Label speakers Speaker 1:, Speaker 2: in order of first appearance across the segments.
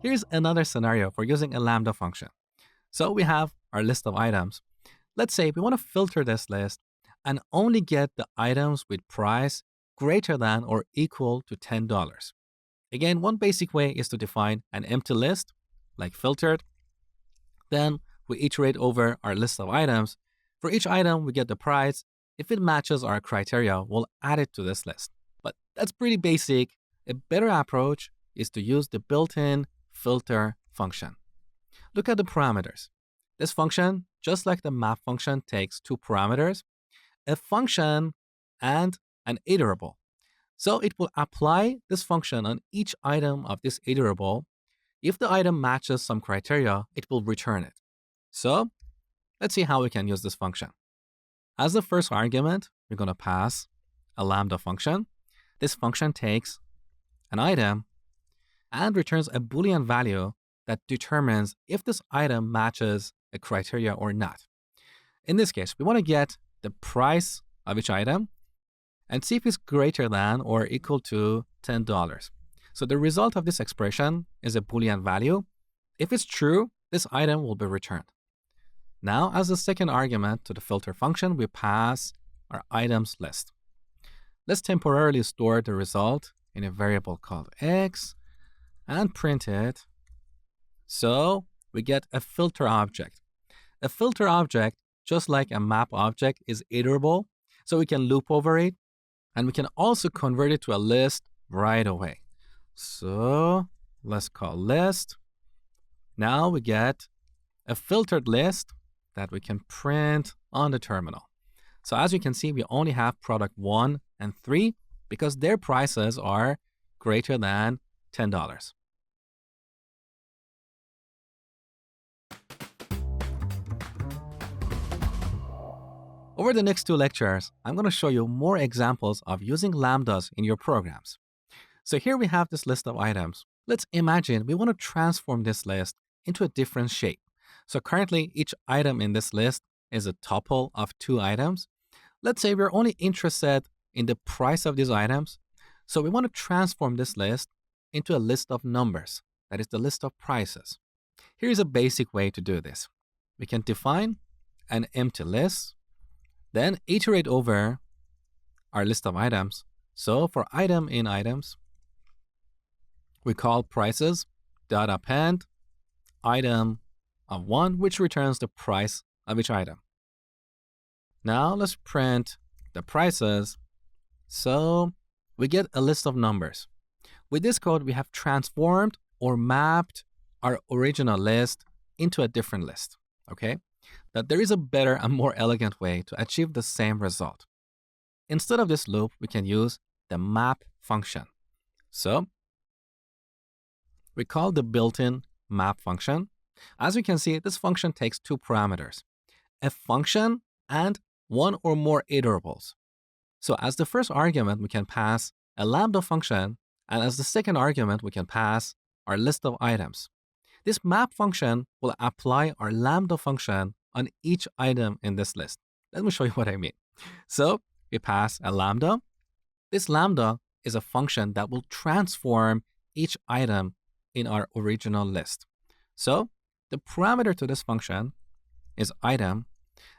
Speaker 1: Here's another scenario for using a Lambda function. So we have our list of items. Let's say we want to filter this list and only get the items with price greater than or equal to $10. Again, one basic way is to define an empty list, like filtered. Then we iterate over our list of items. For each item, we get the price. If it matches our criteria, we'll add it to this list. But that's pretty basic. A better approach is to use the built-in filter function. Look at the parameters. This function, just like the map function, takes two parameters, a function and an iterable. So it will apply this function on each item of this iterable. If the item matches some criteria, it will return it. So let's see how we can use this function. As the first argument, we're going to pass a Lambda function. This function takes an item and returns a Boolean value that determines if this item matches a criteria or not. In this case, we want to get the price of each item and see if it's greater than or equal to $10. So the result of this expression is a Boolean value. If it's true, this item will be returned. Now, as the second argument to the filter function, we pass our items list. Let's temporarily store the result in a variable called x and print it. So we get a filter object. A filter object, just like a map object, is iterable, so we can loop over it, and we can also convert it to a list right away. So let's call list. Now we get a filtered list that we can print on the terminal. So as you can see, we only have product 1 and 3 because their prices are greater than $10. Over the next two lectures, I'm going to show you more examples of using lambdas in your programs. So here we have this list of items. Let's imagine we want to transform this list into a different shape. So currently, each item in this list is a tuple of two items. Let's say we're only interested in the price of these items. So we want to transform this list into a list of numbers, that is the list of prices. Here's a basic way to do this. We can define an empty list, then iterate over our list of items. So for item in items, we call prices dot append item of 1, which returns the price of each item. Now let's print the prices. So we get a list of numbers. With this code, we have transformed or mapped our original list into a different list, okay? But there is a better and more elegant way to achieve the same result. Instead of this loop, we can use the map function. So we call the built-in map function. As you can see, this function takes two parameters, a function and one or more iterables. So as the first argument, we can pass a Lambda function, and as the second argument, we can pass our list of items. This map function will apply our Lambda function on each item in this list. Let me show you what I mean. So we pass a Lambda. This Lambda is a function that will transform each item in our original list. So the parameter to this function is item,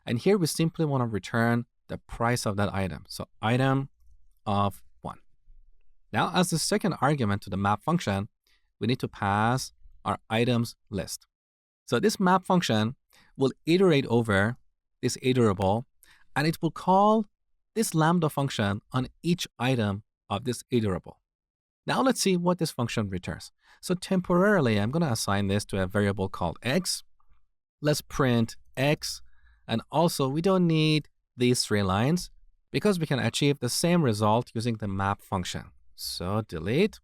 Speaker 1: and here we simply want to return the price of that item. So item of 1. Now, as the second argument to the map function, we need to pass our items list. So this map function will iterate over this iterable, and it will call this Lambda function on each item of this iterable. Now let's see what this function returns. So temporarily, I'm going to assign this to a variable called x. Let's print x, and also we don't need these 3 lines because we can achieve the same result using the map function. So delete.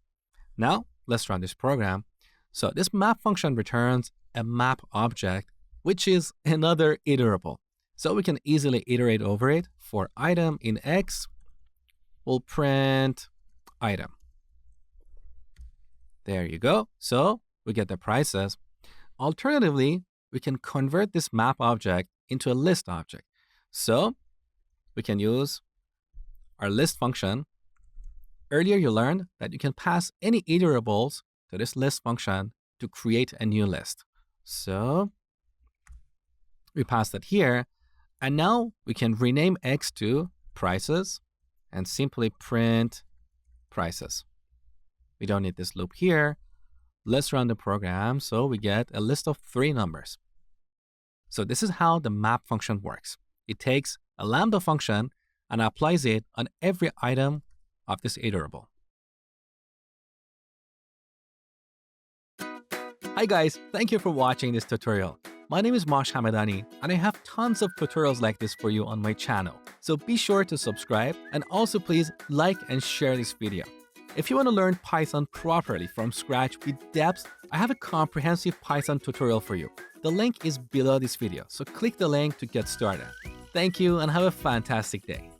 Speaker 1: Now let's run this program. So this map function returns a map object, which is another iterable. So we can easily iterate over it. For item in x, we'll print item. There you go. So we get the prices. Alternatively, we can convert this map object into a list object. So we can use our list function. Earlier, you learned that you can pass any iterables to this list function to create a new list. So we pass that here. And now we can rename X to prices and simply print prices. We don't need this loop here. Let's run the program so we get a list of 3 numbers. So this is how the map function works. It takes a Lambda function and applies it on every item of this iterable. Hi guys, thank you for watching this tutorial. My name is Mosh and I have tons of tutorials like this for you on my channel. So be sure to subscribe and also please like and share this video. If you want to learn Python properly from scratch with depth, I have a comprehensive Python tutorial for you. The link is below this video, so click the link to get started. Thank you and have a fantastic day.